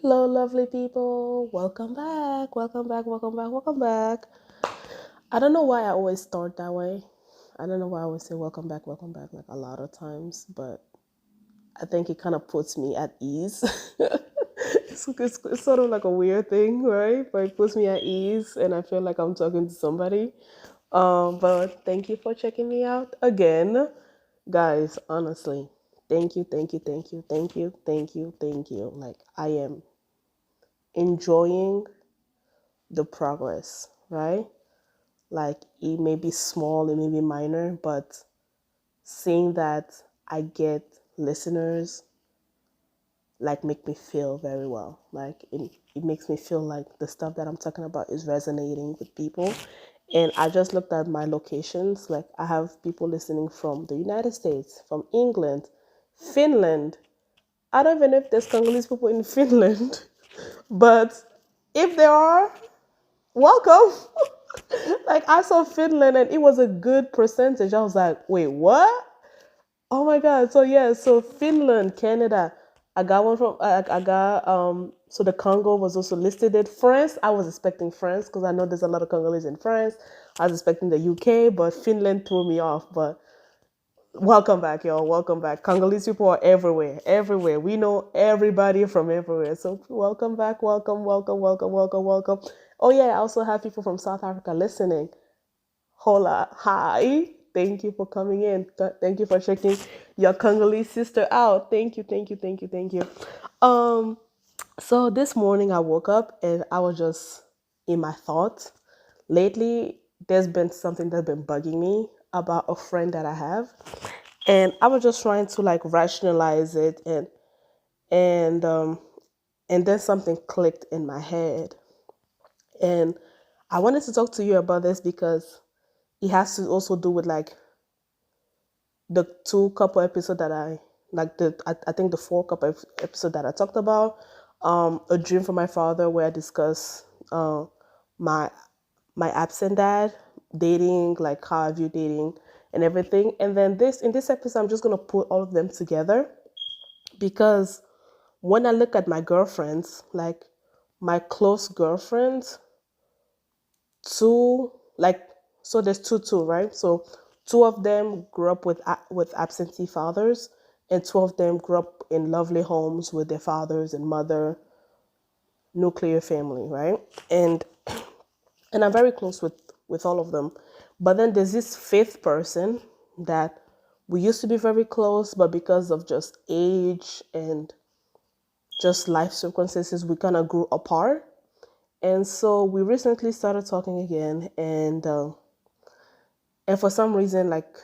Hello, lovely people. Welcome back. Welcome back. Welcome back. Welcome back. I don't know why I always start that way. I don't know why I always say welcome back like a lot of times, but I think it kind of puts me at ease. It's sort of like a weird thing, right? But it puts me at ease and I feel like I'm talking to somebody. But thank you for checking me out again. Guys, honestly, thank you, thank you, thank you, thank you, thank you, thank you. Like, I am enjoying the progress, right? Like it may be small, it may be minor, but seeing that I get listeners like make me feel very well. Like it makes me feel like the stuff that I'm talking about is resonating with people. And I just looked at my locations. Like I have people listening from the United States, from England, Finland. I don't even know if there's Congolese people in Finland, but if there are, welcome. Like I saw Finland and it was a good percentage. I was like, wait, what? Oh my god. So yeah, so Finland, Canada. I got one from I got so the Congo was also listed in France. I was expecting France because I know there's a lot of Congolese in France. I was expecting the UK, but Finland threw me off. But welcome back, y'all. Welcome back. Congolese people are everywhere, everywhere. We know everybody from everywhere. So welcome back. Welcome, welcome, welcome, welcome, welcome. Oh yeah, I also have people from South Africa listening. Hola, hi. Thank you for coming in. Thank you for checking your Congolese sister out. Thank you, thank you, thank you, thank you. Um, so this morning I woke up and I was just in my thoughts. Lately, there's been something that's been bugging me about a friend that I have, and I was just trying to like rationalize it, and um, and then something clicked in my head, and I wanted to talk to you about this because it has to also do with like the two couple episode that I like I think the four couple episode that I talked about, a dream from my father where I discuss my my absent dad, dating, like how I view dating and everything. And then this in this episode I'm just gonna put all of them together because when I look at my girlfriends, like my close girlfriends, two like so there's two, right? So two of them grew up with absentee fathers, and two of them grew up in lovely homes with their fathers and mother, nuclear family, right? And I'm very close with all of them. But then there's this fifth person that we used to be very close, but because of just age and just life circumstances, we kind of grew apart. And so we recently started talking again, and for some reason, like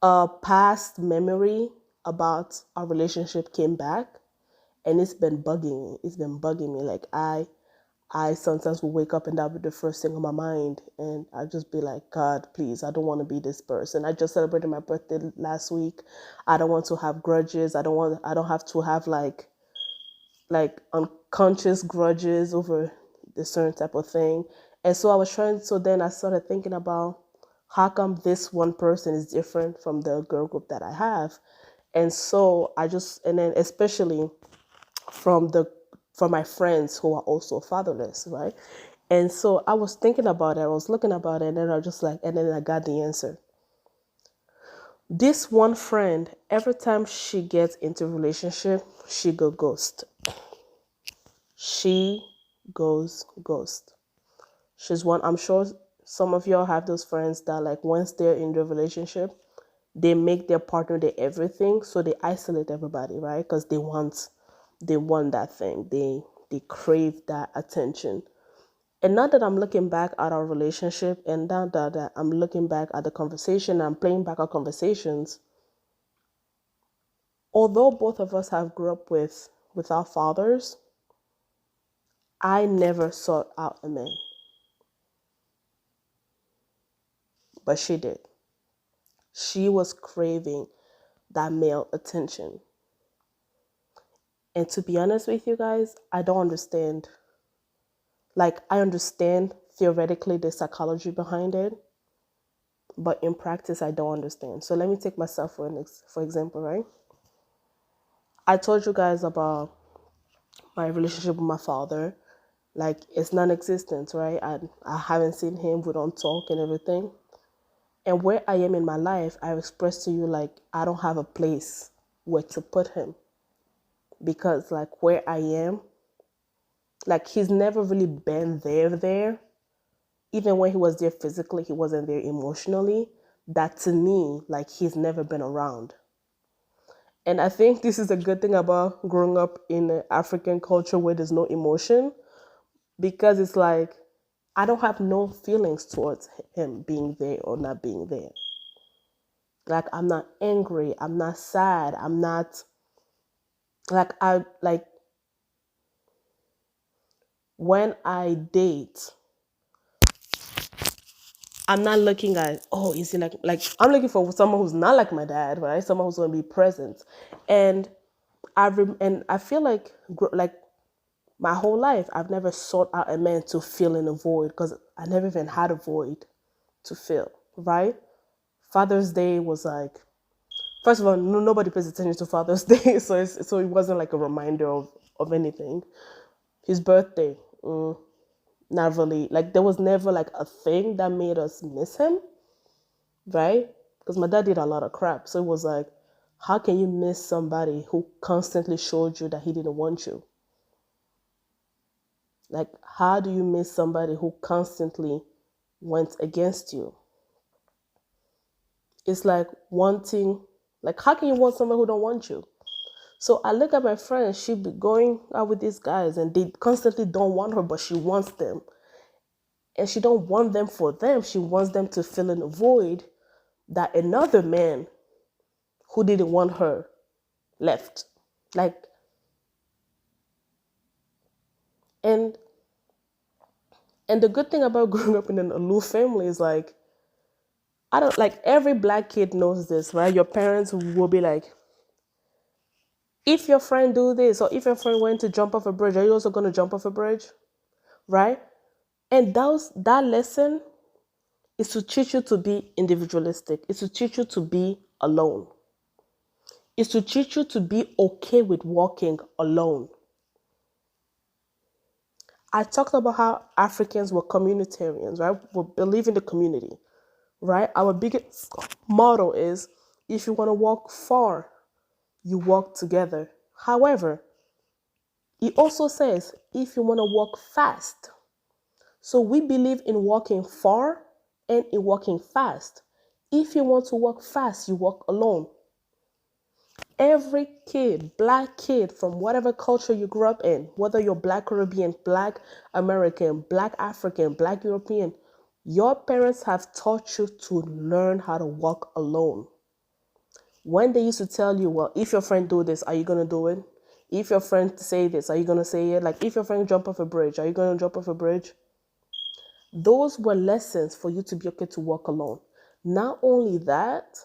a past memory about our relationship came back, and it's been bugging me. It's been bugging me. Like I sometimes will wake up and that'll be the first thing on my mind, and I'll just be like, God, please, I don't want to be this person. I just celebrated my birthday last week. I don't want to have grudges. I don't have to have like unconscious grudges over this certain type of thing. And so so then I started thinking about how come this one person is different from the girl group that I have. And so and then especially from from my friends who are also fatherless, right? And so I was thinking about it, I was looking about it, and then I was just like, and then I got the answer. This one friend, every time she gets into a relationship, she go ghost. She goes ghost. She's one, I'm sure some of y'all have those friends that like once they're in the relationship, they make their partner their everything, so they isolate everybody, right? Because they want that thing. They crave that attention. And now that I'm looking back at our relationship, and now that I'm looking back at the conversation, I'm playing back our conversations, although both of us have grew up with our fathers, I never sought out a man, but she did. She was craving that male attention. And to be honest with you guys, I don't understand. Like, I understand theoretically the psychology behind it, but in practice, I don't understand. So let me take myself for example, right? I told you guys about my relationship with my father. Like, it's non-existent, right? I haven't seen him. We don't talk and everything. And where I am in my life, I expressed to you, like, I don't have a place where to put him. Because, like, where I am, like, he's never really been there. Even when he was there physically, he wasn't there emotionally. That to me, like, he's never been around. And I think this is a good thing about growing up in an African culture where there's no emotion, because it's like, I don't have no feelings towards him being there or not being there. Like, I'm not angry, I'm not sad, I'm not like when I date, I'm not looking at, oh, is he like I'm looking for someone who's not like my dad, right? Someone who's going to be present. And I feel like my whole life I've never sought out a man to fill in a void, because I never even had a void to fill, right? Father's Day was like, first of all, nobody pays attention to Father's Day, so it wasn't like a reminder of anything. His birthday, not really. Like, there was never like a thing that made us miss him, right? Because my dad did a lot of crap, so it was like, how can you miss somebody who constantly showed you that he didn't want you? Like, how do you miss somebody who constantly went against you? It's like wanting, like, how can you want someone who don't want you? So I look at my friends, she be going out with these guys and they constantly don't want her, but she wants them. And she don't want them for them. She wants them to fill in a void that another man who didn't want her left. Like, and and the good thing about growing up in an aloof family is like, I don't like, every black kid knows this, right? Your parents will be like, if your friend do this, or if your friend went to jump off a bridge, are you also going to jump off a bridge? Right? And that lesson is to teach you to be individualistic. It's to teach you to be alone. It's to teach you to be okay with walking alone. I talked about how Africans were communitarians, right? We believe in the community, right? Our biggest motto is, if you want to walk far, you walk together. However, it also says, if you want to walk fast. So we believe in walking far and in walking fast. If you want to walk fast, you walk alone. Every kid, black kid from whatever culture you grew up in, whether you're black Caribbean, black American, black African, black European, your parents have taught you to learn how to walk alone. When they used to tell you, well, if your friend do this, are you going to do it? If your friend say this, are you going to say it? Like, if your friend jump off a bridge, are you going to jump off a bridge? Those were lessons for you to be okay to walk alone. Not only that,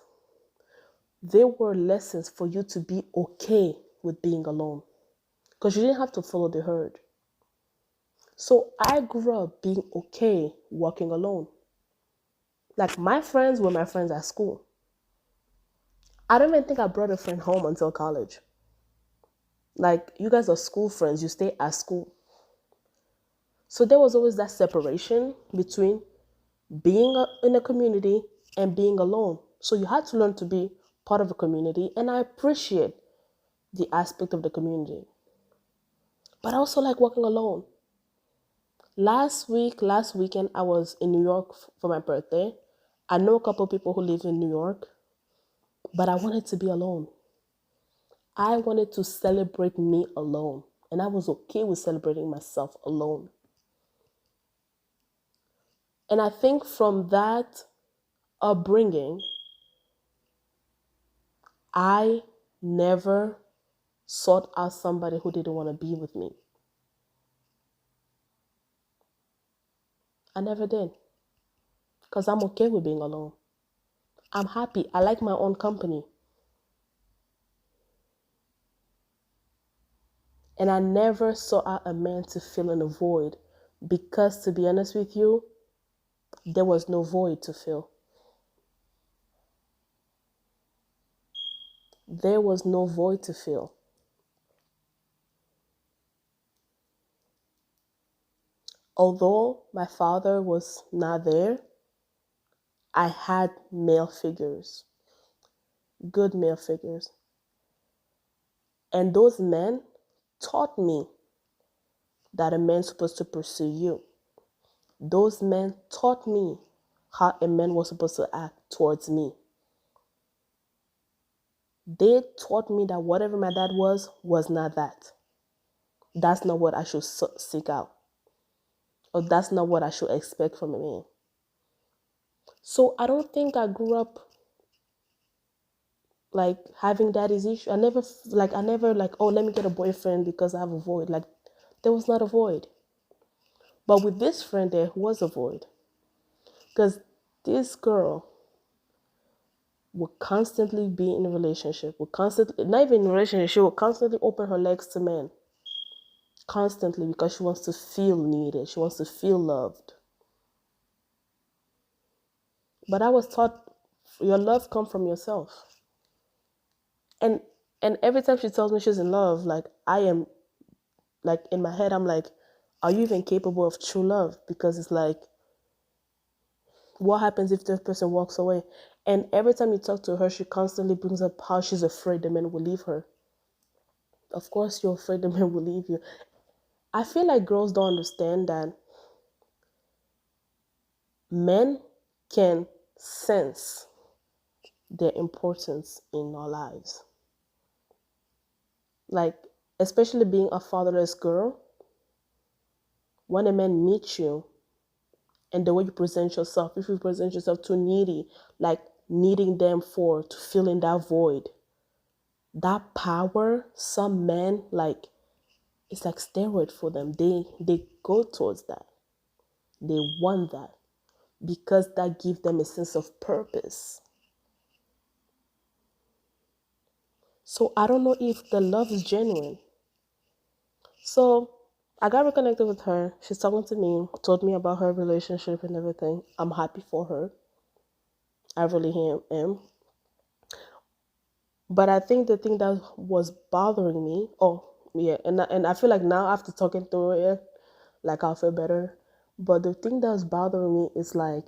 they were lessons for you to be okay with being alone, because you didn't have to follow the herd. So I grew up being okay walking alone. Like, my friends were my friends at school. I don't even think I brought a friend home until college. Like, you guys are school friends, you stay at school. So there was always that separation between being in a community and being alone. So you had to learn to be part of a community, and I appreciate the aspect of the community. But I also like walking alone. Last weekend, I was in New York for my birthday. I know a couple of people who live in New York, but I wanted to be alone. I wanted to celebrate me alone, and I was okay with celebrating myself alone. And I think from that upbringing, I never sought out somebody who didn't want to be with me. I never did, because I'm okay with being alone. I'm happy. I like my own company. And I never sought out a man to fill in a void, because, to be honest with you, there was no void to fill. There was no void to fill. although my father was not there, I had male figures, good male figures. And those men taught me that a man's supposed to pursue you. Those men taught me how a man was supposed to act towards me. They taught me that whatever my dad was not that. That's not what I should seek out. Or that's not what I should expect from a man. So I don't think I grew up like having daddy's issue. I never like, oh, let me get a boyfriend because I have a void. Like, there was not a void. But with this friend, there was a void. Because this girl would constantly be in a relationship, would constantly, not even in a relationship, she would constantly open her legs to men. Constantly, because she wants to feel needed. She wants to feel loved. But I was taught your love comes from yourself. And every time she tells me she's in love, like I am, like in my head, I'm like, are you even capable of true love? Because it's like, what happens if this person walks away? And every time you talk to her, she constantly brings up how she's afraid the man will leave her. Of course, you're afraid the man will leave you. I feel like girls don't understand that men can sense their importance in our lives. Like, especially being a fatherless girl, when a man meets you and the way you present yourself, if you present yourself too needy, like needing them to fill in that void, that power, some men, like, it's like steroid for them. They go towards that. They want that because that gives them a sense of purpose. So I don't know if the love is genuine. So I got reconnected with her. She's talking to me, told me about her relationship and everything. I'm happy for her. I really am. But I think the thing that was bothering me, oh yeah, and I feel like now after talking through it, like I'll feel better. But the thing that was bothering me is like,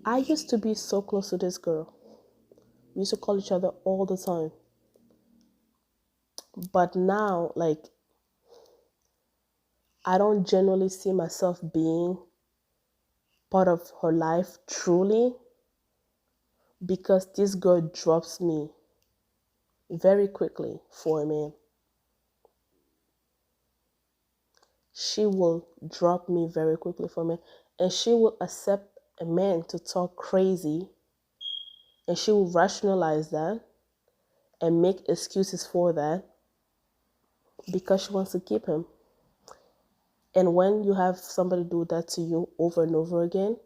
I used to be so close to this girl. We used to call each other all the time. But now, like, I don't generally see myself being part of her life truly because this girl drops me very quickly for a man. She will drop me very quickly for me, and she will accept a man to talk crazy, and she will rationalize that and make excuses for that because she wants to keep him. And when you have somebody do that to you over and over again,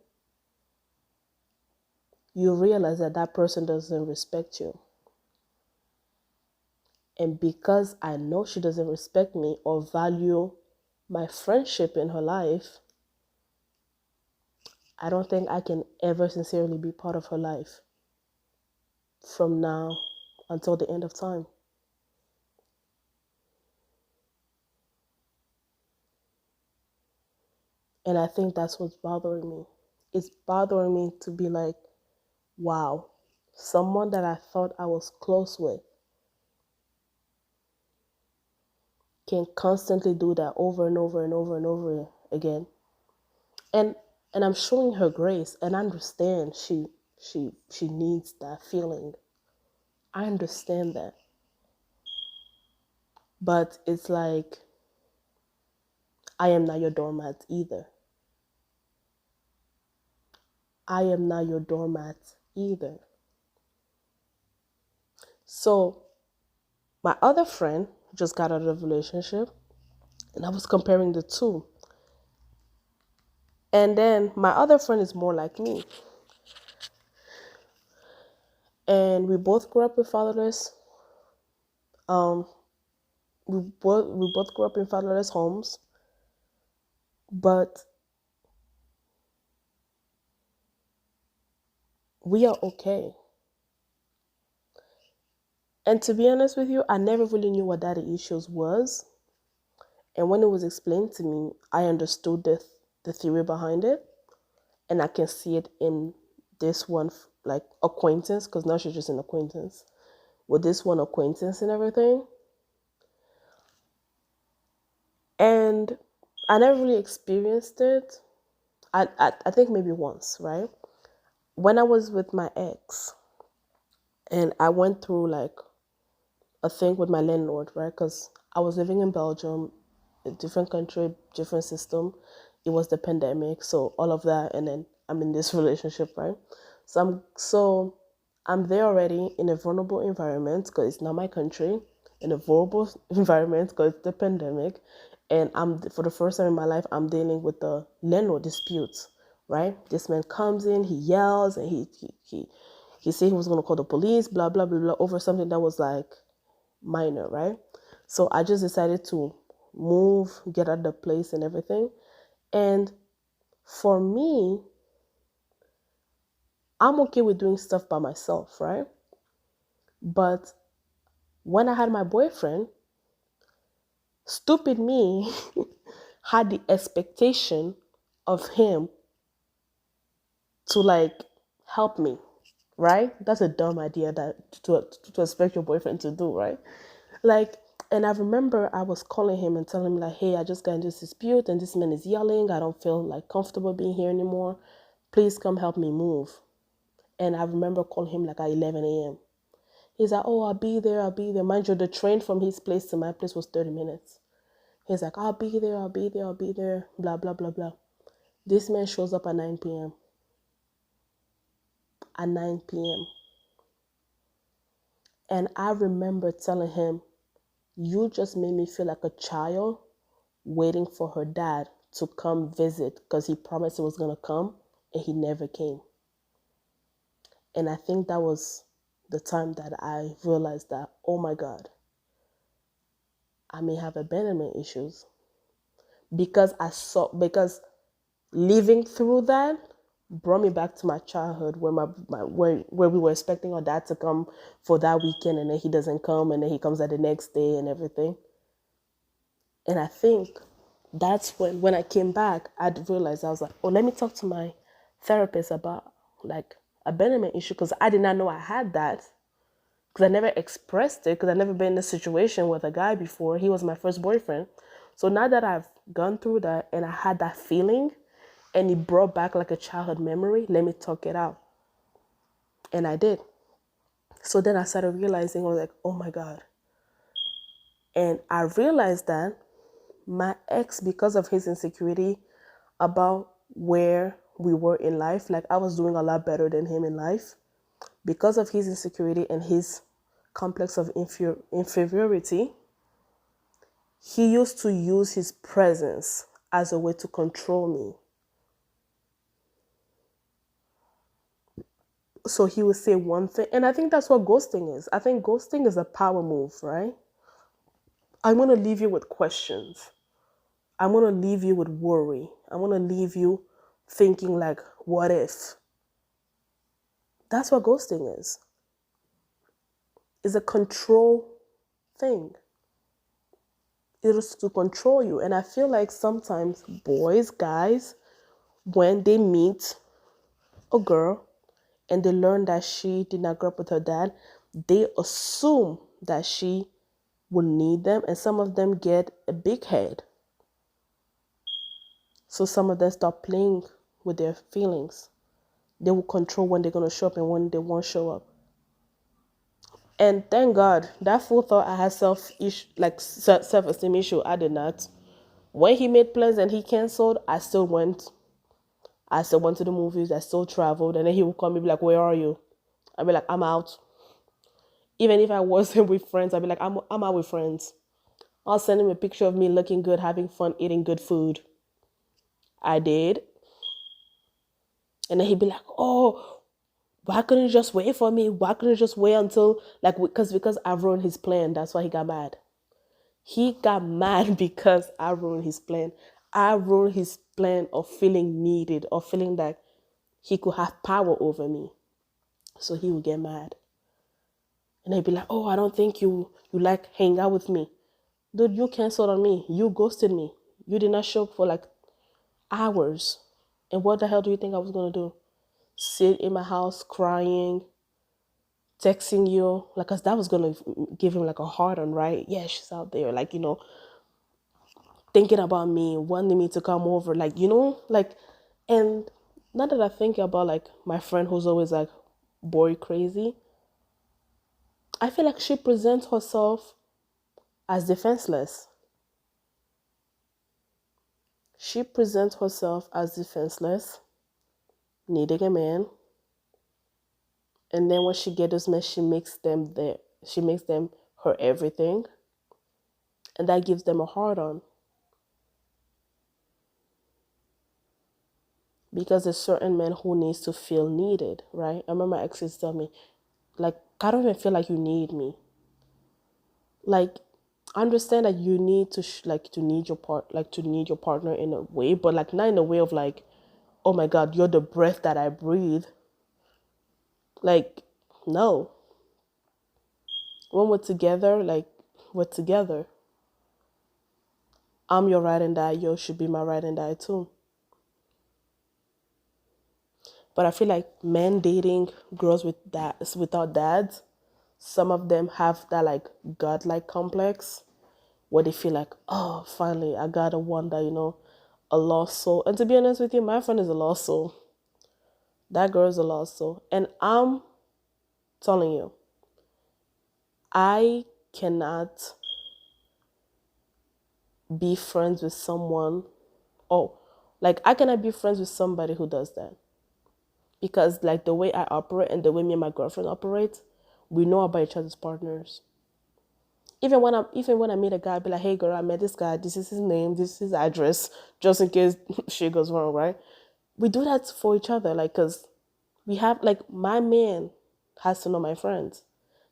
you realize that that person doesn't respect you. And because I know she doesn't respect me or value my friendship in her life, I don't think I can ever sincerely be part of her life from now until the end of time. And I think that's what's bothering me. It's bothering me to be like, wow, someone that I thought I was close with can constantly do that over and over and over and over again. And I'm showing her grace, and I understand she needs that feeling. I understand that. But it's like, I am not your doormat either. I am not your doormat either. So my other friend just got out of a relationship, and I was comparing the two. And then my other friend is more like me. And we both grew up with fatherless. Um, we both grew up in fatherless homes. But we are okay. And to be honest with you, I never really knew what daddy issues was. And when it was explained to me, I understood the theory behind it, and I can see it in this one like acquaintance, because now she's just an acquaintance. With this one acquaintance and everything, and I never really experienced it. I think maybe once, right? When I was with my ex, and I went through like a thing with my landlord, right? Because I was living in Belgium, a different country, different system. It was the pandemic, so all of that, and then I'm in this relationship, right? So I'm there already in a vulnerable environment because it's not my country, in a vulnerable environment because it's the pandemic, and I'm for the first time in my life I'm dealing with the landlord disputes, right? This man comes in, he yells, and he said he was gonna call the police, blah blah blah blah, over something that was like minor, right? So I just decided to move, get out of the place and everything. And for me, I'm okay with doing stuff by myself, right? But when I had my boyfriend, stupid me had the expectation of him to like help me, right? That's a dumb idea that to expect your boyfriend to do, right? Like, and I remember I was calling him and telling him like, hey, I just got into this dispute and this man is yelling. I don't feel like comfortable being here anymore. Please come help me move. And I remember calling him like at 11 a.m. He's like, oh, I'll be there, I'll be there. Mind you, the train from his place to my place was 30 minutes. He's like, I'll be there, I'll be there, I'll be there, blah, blah, blah, blah. This man shows up at 9 p.m. At 9 p.m. And I remember telling him, you just made me feel like a child waiting for her dad to come visit because he promised he was going to come and he never came. And I think that was the time that I realized that, oh my God, I may have abandonment issues because living through that brought me back to my childhood where where we were expecting our dad to come for that weekend and then he doesn't come and then he comes at the next day and everything. And I think that's when I came back, I'd realized I was like, oh, let me talk to my therapist about like abandonment issue because I did not know I had that because I never expressed it because I've never been in a situation with a guy before. He was my first boyfriend. So now that I've gone through that and I had that feeling and it brought back like a childhood memory, let me talk it out. And I did. So then I started realizing, I was like, oh my God. And I realized that my ex, because of his insecurity about where we were in life, like I was doing a lot better than him in life, because of his insecurity and his complex of inferiority, he used to use his presence as a way to control me. So he would say one thing, and I think that's what ghosting is. I think ghosting is a power move, right? I'm going to leave you with questions. I'm going to leave you with worry. I'm going to leave you thinking like, what if? That's what ghosting is. It's a control thing. It is to control you. And I feel like sometimes boys, guys, when they meet a girl and they learn that she did not grow up with her dad, they assume that she will need them. And some of them get a big head. So some of them start playing with their feelings. They will control when they're going to show up and when they won't show up. And thank God, that fool thought I had self-esteem issue. I did not. When he made plans and he canceled, I still went. I still went to the movies. I still traveled. And then he would call me, be like, where are you? I'd be like, I'm out. Even if I wasn't with friends, I'd be like, I'm out with friends. I'll send him a picture of me looking good, having fun, eating good food. I did. And then he'd be like, oh, why couldn't you just wait for me? Why couldn't you just wait until, like, because I ruined his plan. That's why he got mad. He got mad because I ruined his plan. I ruined his plan of feeling needed, or feeling that he could have power over me. So he would get mad. And he'd be like, oh, I don't think you like hang out with me. Dude, you canceled on me. You ghosted me. You did not show up for like hours. And what the hell do you think I was gonna do? Sit in my house crying, texting you, like, cause that was gonna give him like a hard on, right? Yeah, she's out there, like, thinking about me, wanting me to come over, like, like, and now that I think about like my friend who's always like boy crazy, I feel like she presents herself as defenseless. She presents herself as defenseless, needing a man, and then when she gets those men, she makes them her everything, and that gives them a hard on. Because there's certain men who needs to feel needed, right? I remember my exes tell me, like, I don't even feel like you need me. Like, I understand that you need to like to need your to need your partner in a way, but like not in a way of like, oh my God, you're the breath that I breathe. Like, no. When we're together, like, we're together. I'm your ride and die. You should be my ride and die too. But I feel like men dating girls without dads, some of them have that like godlike complex where they feel like, oh, finally, I got a one that, a lost soul. And to be honest with you, my friend is a lost soul. That girl is a lost soul. And I'm telling you, I cannot be friends with someone. Oh, like I cannot be friends with somebody who does that. Because like the way I operate and the way me and my girlfriend operate, we know about each other's partners. Even when I meet a guy, I be like, hey girl, I met this guy, this is his name, this is his address, just in case shit goes wrong, right? We do that for each other, like, cause we have like my man has to know my friends.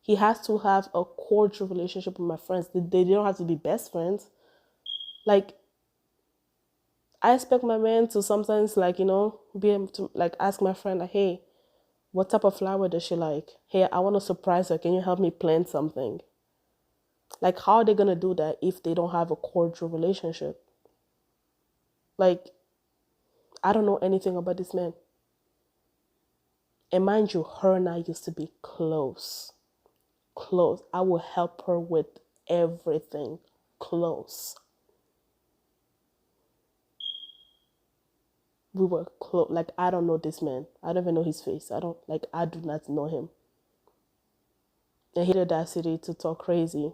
He has to have a cordial relationship with my friends. They don't have to be best friends. Like I expect my man to sometimes like, be able to like ask my friend like, hey, what type of flower does she like? Hey, I want to surprise her. Can you help me plant something? Like, how are they going to do that if they don't have a cordial relationship? Like, I don't know anything about this man. And mind you, her and I used to be close. Close. I would help her with everything. Close. We were close. Like, I don't know this man. I don't even know his face. I do not know him. And he had the audacity to talk crazy.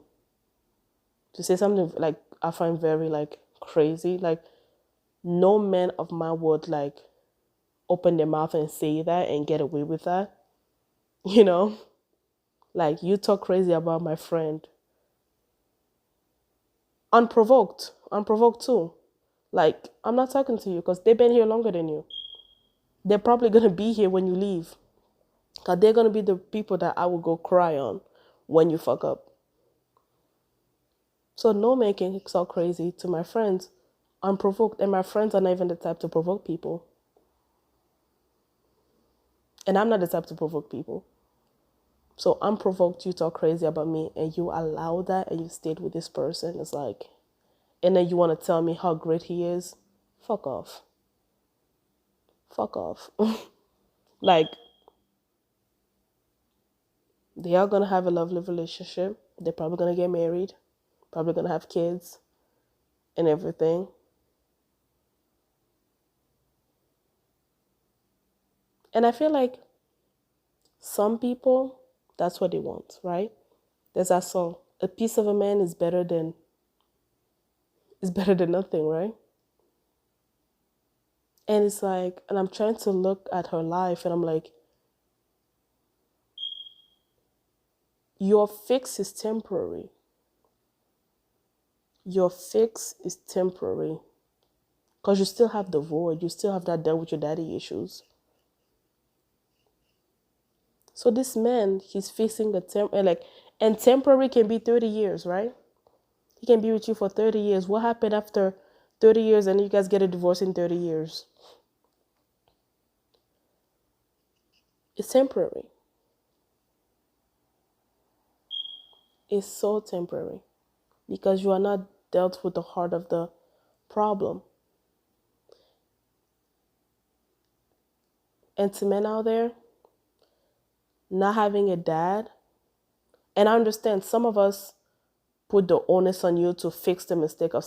To say something like I find very like crazy. Like, no man of my would like open their mouth and say that and get away with that. You know? Like, you talk crazy about my friend. Unprovoked. Unprovoked too. Like, I'm not talking to you because they've been here longer than you. They're probably going to be here when you leave. Because they're going to be the people that I will go cry on when you fuck up. So no man can talk crazy to my friends unprovoked. And my friends are not even the type to provoke people. And I'm not the type to provoke people. So unprovoked, you talk crazy about me and you allow that and you stayed with this person. It's like, and then you want to tell me how great he is. Fuck off. Fuck off. Like, they are going to have a lovely relationship. They're probably going to get married. Probably going to have kids and everything. And I feel like some people, that's what they want, right? There's that song, a piece of a man is better than nothing, right? And it's like, and I'm trying to look at her life and I'm like, your fix is temporary. Your fix is temporary. Because you still have the void. You still have that done with your daddy issues. So this man, he's facing and temporary can be 30 years, right? He can be with you for 30 years. What happened after 30 years and you guys get a divorce in 30 years? It's temporary. It's so temporary. because you are not dealt with the heart of the problem. And to men out there, not having a dad, and I understand some of us put the onus on you to fix the mistake of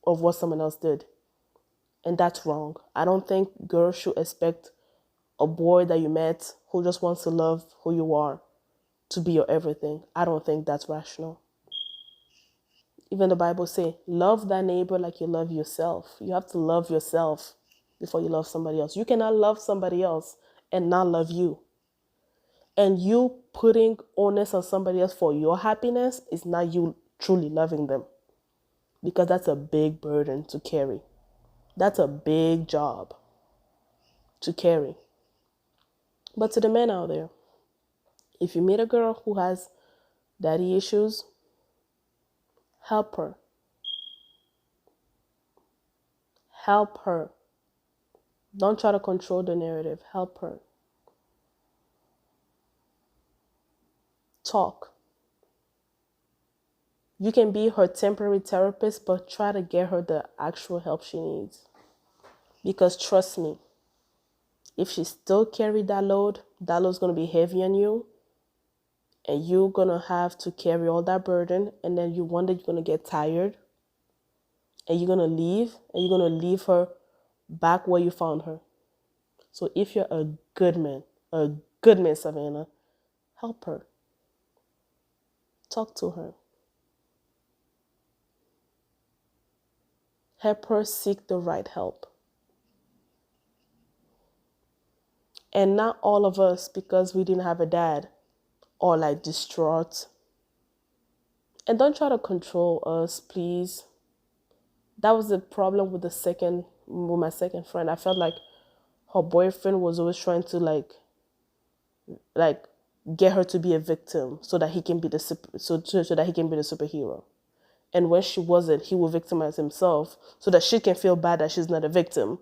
what someone else did. And that's wrong. I don't think girls should expect a boy that you met who just wants to love who you are to be your everything. I don't think that's rational. Even the Bible say, love thy neighbor like you love yourself. You have to love yourself before you love somebody else. You cannot love somebody else and not love you. And you putting onus on somebody else for your happiness is not you truly loving them, because that's a big burden to carry. That's a big job to carry. But to the men out there, if you meet a girl who has daddy issues, help her. Help her. Don't try to control the narrative. Help her. Talk. You can be her temporary therapist, but try to get her the actual help she needs. Because trust me, if she still carry that load's going to be heavy on you. And you're going to have to carry all that burden. And then one day you're going to get tired. And you're going to leave. And you're going to leave her back where you found her. So if you're a good man, Savannah, help her. Talk to her. Help her seek the right help. And not all of us, because we didn't have a dad, are like distraught. And don't try to control us, please. That was the problem with my second friend. I felt like her boyfriend was always trying to like get her to be a victim so that he can be the superhero. And when she wasn't, he will victimize himself so that she can feel bad that she's not a victim.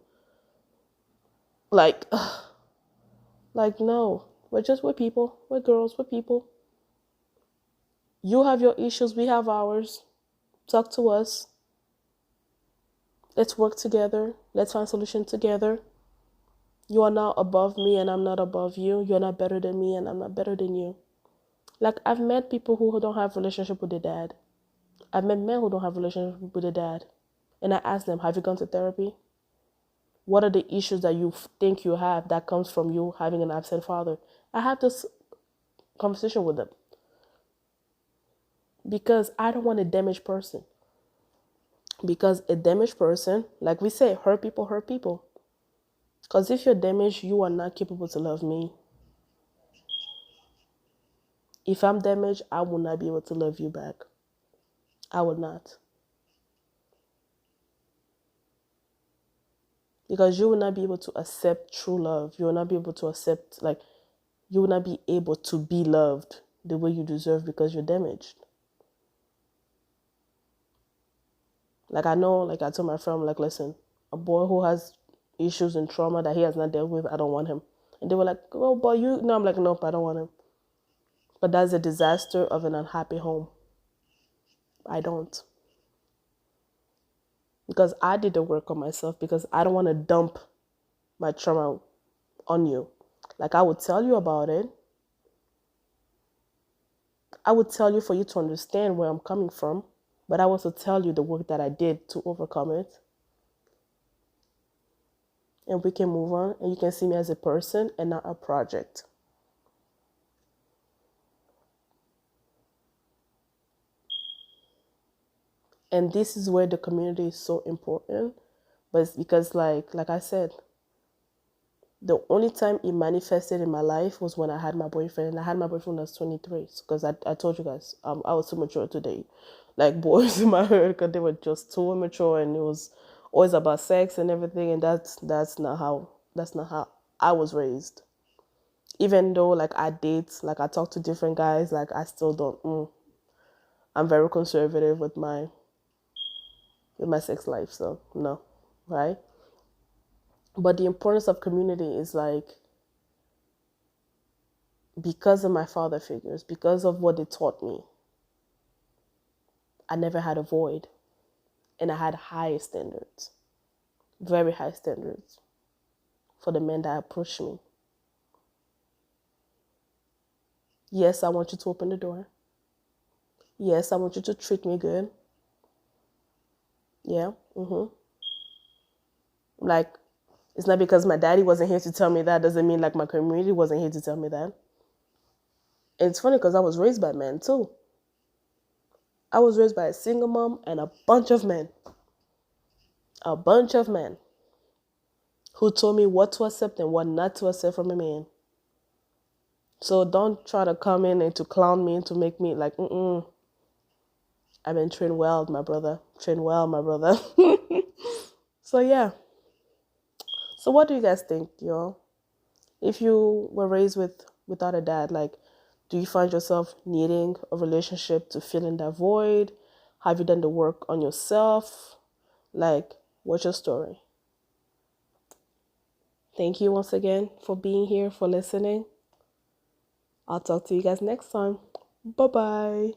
Like no, we're people. We're girls. We're people. You have your issues. We have ours. Talk to us. Let's work together. Let's find a solution together. You are not above me and I'm not above you. You're not better than me and I'm not better than you. Like, I've met people who don't have a relationship with their dad. I've met men who don't have a relationship with their dad. And I ask them, have you gone to therapy? What are the issues that you think you have that comes from you having an absent father? I have this conversation with them. Because I don't want a damaged person. Because a damaged person, like we say, hurt people hurt people. Because if you're damaged, you are not capable to love me. If I'm damaged, I will not be able to love you back. I will not. Because you will not be able to accept true love. You will not be able to accept, you will not be able to be loved the way you deserve because you're damaged. I know, I told my friend, listen, a boy who has issues and trauma that he has not dealt with, I don't want him. And they were like, oh, boy, you... No, I'm like, nope, I don't want him. But that's a disaster of an unhappy home. I don't. Because I did the work on myself, because I don't want to dump my trauma on you. I would tell you about it. I would tell you for you to understand where I'm coming from. But I also tell you the work that I did to overcome it. And we can move on. And you can see me as a person and not a project. And this is where the community is so important. But it's because, like I said, the only time it manifested in my life was when I had my boyfriend. And I had my boyfriend when I was 23. Because I told you guys, I was too mature to date. Boys in my head, because they were just too immature. And it was always about sex and everything. And that's not how I was raised. Even though, I date, I talk to different guys, I still don't. I'm very conservative with my sex life. So, no. Right? But the importance of community is because of my father figures, because of what they taught me. I never had a void. And I had high standards, very high standards for the men that approached me. Yes, I want you to open the door. Yes, I want you to treat me good. Yeah. Like, it's not because my daddy wasn't here to tell me that doesn't mean like my community wasn't here to tell me that. And it's funny because I was raised by men too. I was raised by a single mom and a bunch of men. A bunch of men who told me what to accept and what not to accept from a man. So don't try to come in and to clown me and to make me like, I've been trained well, my brother. Trained well, my brother. So yeah. So what do you guys think, y'all? If you were raised without a dad, like, do you find yourself needing a relationship to fill in that void? Have you done the work on yourself? Like, what's your story? Thank you once again for being here, for listening. I'll talk to you guys next time. Bye-bye.